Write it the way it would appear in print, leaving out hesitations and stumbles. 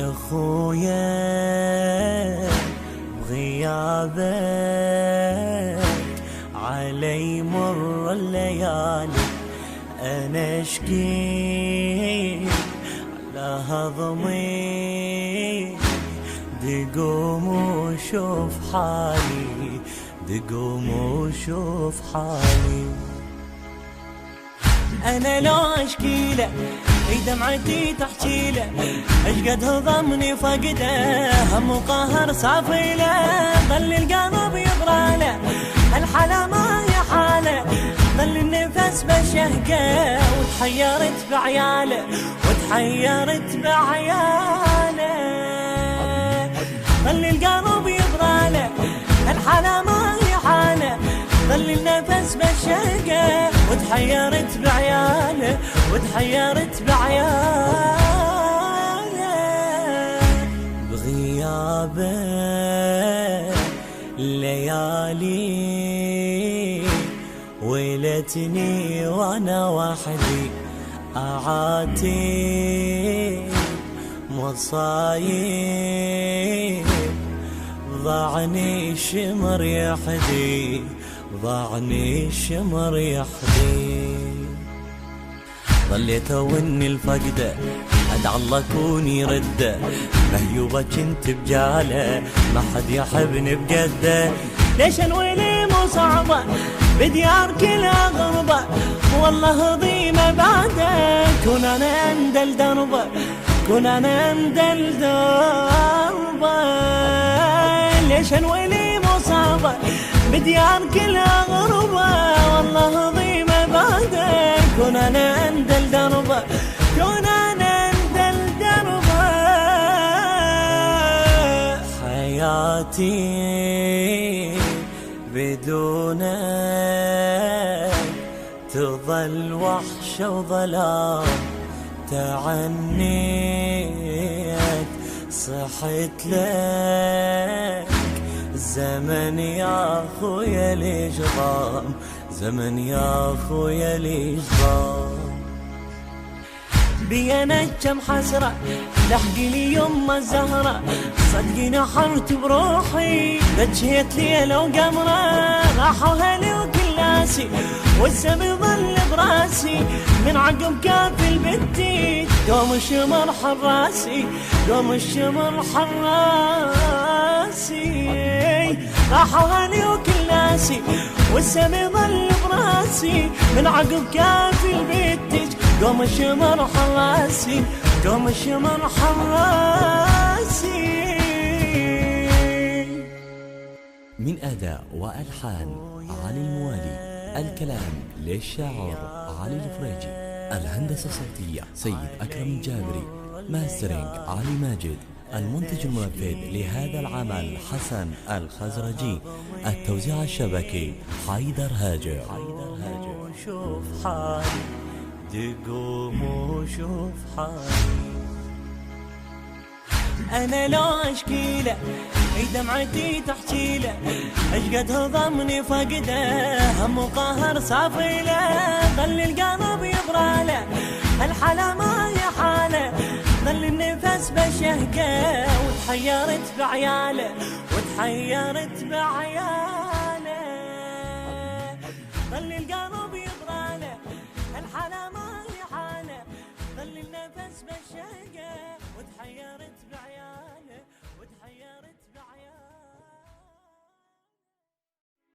يا خويا بغيابك علي مر الليالي، أنا أشكي على هضمي، دقوم وشوف حالي، دقوم وشوف حالي. أنا لو أشكي له دمعتي تحكي له، أشقد هضمني فقده، هم وقهر صافي له، ظل القلب يبرى له، الحلا ما هي حاله، ظل النفس بشهقه، وتحيرت بعياله، وتحيرت بعياله، ظل القلب يبرى له، الحلا ما هي حاله، ظل النفس بشهقه، وتحيرت بعياله، وتحيرت بعياله. بغيابه ليالي ويلتني وانا وحدي، اعاتب مصايب، ضاعني الشمر يحدي، ضاعني الشمر يحدي. ظليت اوني الفقده، ادعى الله كون يرده، مهيوبه كنت بجاله، ما حد يحبني بجده، ليش الويلي مو صعبه بديار كلها غربه، والله ضيمه بعده، كون انا اندل دربه، كون انا اندل دربه، ليش الويلي مو صعبه بديار كلها غربه، والله ضيمه بعده، كون انا اندل دربه، كون انا اندل دربه. حياتي بدونك تظل وحشه وظلام، تعنيت صحت لك زمن يا خويا ليش ضام، زمن يا خويا ليش ضام. بينا كم حسرة لحقي لي يما الزهرة، صدقي نحرت بروحي، بجيت ليلة وقمرة، راحوا هلي وكلاسي، والسم يظل براسي، من عقب كافي البتي، دوم الشمر حراسي، دوم الشمر حراسي، راحوا هلي وكلاسي، والسم يظل براسي، من عقب كافي البتي، دوم الشمر حراسي، دوم الشمر حراسي. من أداء وألحان علي الموالي، الكلام للشاعر علي الفريجي، الهندسة الصوتية سيد أكرم الجابري، ماسترينج علي ماجد، المنتج المنفذ لهذا العمل حسن الخزرجي، التوزيع الشبكي حيدر هاجر. شوف حالي، تقوم وشوف حالي. أنا لو أشكي له دمعتي تحكي له، أشقد هضمني فقده، هم وقهر صافي له، ظل القلب يبرى له، الحلا ما هي حاله، ظل النفس بشهقه، وتحيرت بعياله، وتحيرت بعياله، ظل القلب يبرى له، الحلا ما هي حاله، ظل النفس بشهقه.